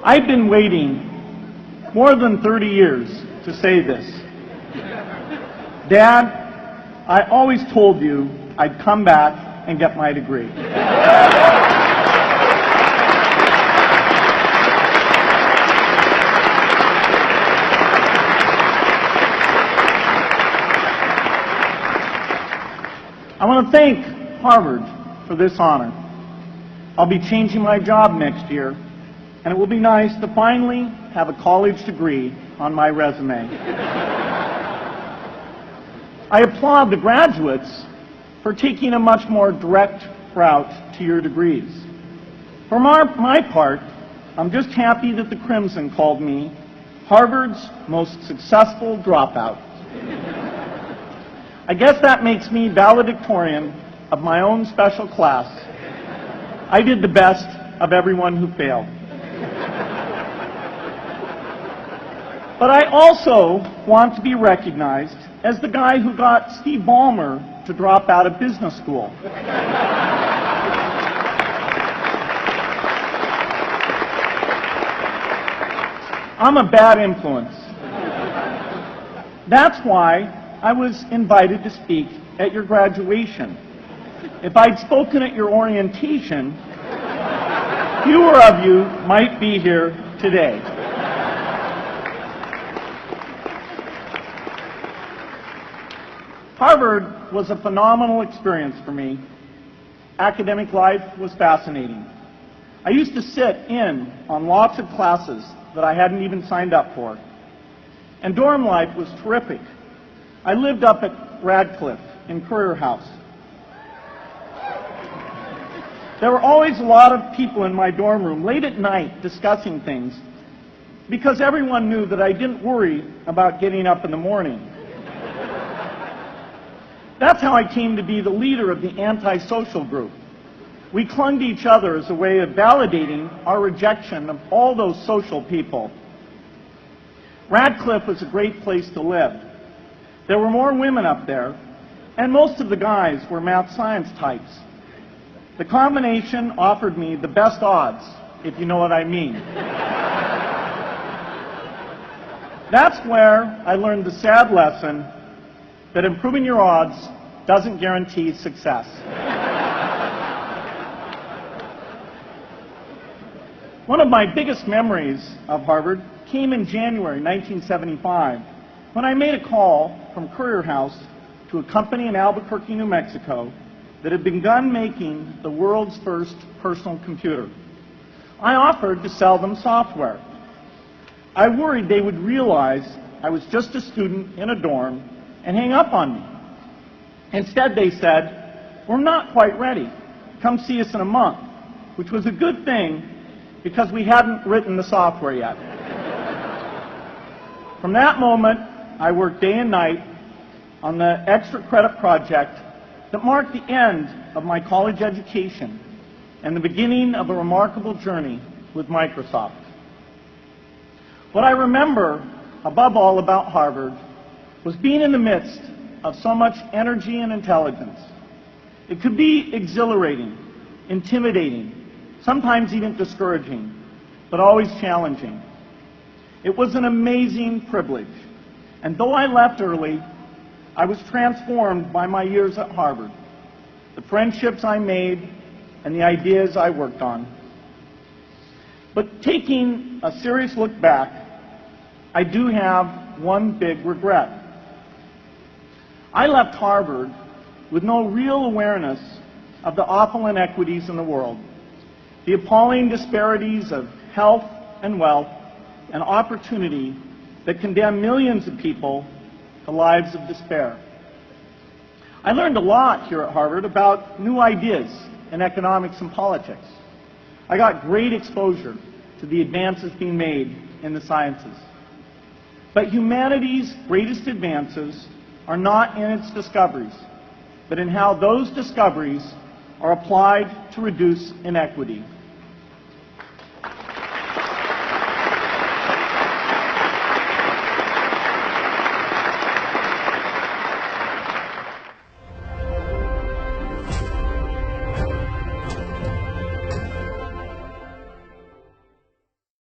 I've been waiting more than 30 years to say this. Dad, I always told you I'd come back and get my degree. I want to thank Harvard for this honor. I'll be changing my job next year, and it will be nice to finally have a college degree on my resume. I applaud the graduates for taking a much more direct route to your degrees. For my part, I'm just happy that the Crimson called me Harvard's most successful dropout. I guess that makes me valedictorian of my own special class. I did the best of everyone who failed. But I also want to be recognized as the guy who got Steve Ballmer to drop out of business school. I'm a bad influence. That's why I was invited to speak at your graduation. If I'd spoken at your orientation, fewer of you might be here today. Harvard was a phenomenal experience for me. Academic life was fascinating. I used to sit in on lots of classes that I hadn't even signed up for. And dorm life was terrific. I lived up at Radcliffe in Currier House. There were always a lot of people in my dorm room late at night discussing things because everyone knew that I didn't worry about getting up in the morning. That's how I came to be the leader of the antisocial group. We clung to each other as a way of validating our rejection of all those social people. Radcliffe was a great place to live. There were more women up there, and most of the guys were math science types. The combination offered me the best odds, if you know what I mean. That's where I learned the sad lesson that improving your odds doesn't guarantee success. One of my biggest memories of Harvard came in January 1975, when I made a call from Currier House to a company in Albuquerque, New Mexico, that had begun making the world's first personal computer. I offered to sell them software. I worried they would realize I was just a student in a dorm and hang up on me. Instead, they said, "We're not quite ready. Come see us in a month," which was a good thing because we hadn't written the software yet. From that moment, I worked day and night on the extra credit project that marked the end of my college education and the beginning of a remarkable journey with Microsoft. What I remember above all about Harvard was being in the midst of so much energy and intelligence. It could be exhilarating, intimidating, sometimes even discouraging, but always challenging. It was an amazing privilege, and though I left early, I was transformed by my years at Harvard, the friendships I made, and the ideas I worked on. But taking a serious look back, I do have one big regret. I left Harvard with no real awareness of the awful inequities in the world, the appalling disparities of health and wealth and opportunity that condemn millions of people to lives of despair. I learned a lot here at Harvard about new ideas in economics and politics. I got great exposure to the advances being made in the sciences. But humanity's greatest advances are not in its discoveries, but in how those discoveries are applied to reduce inequity.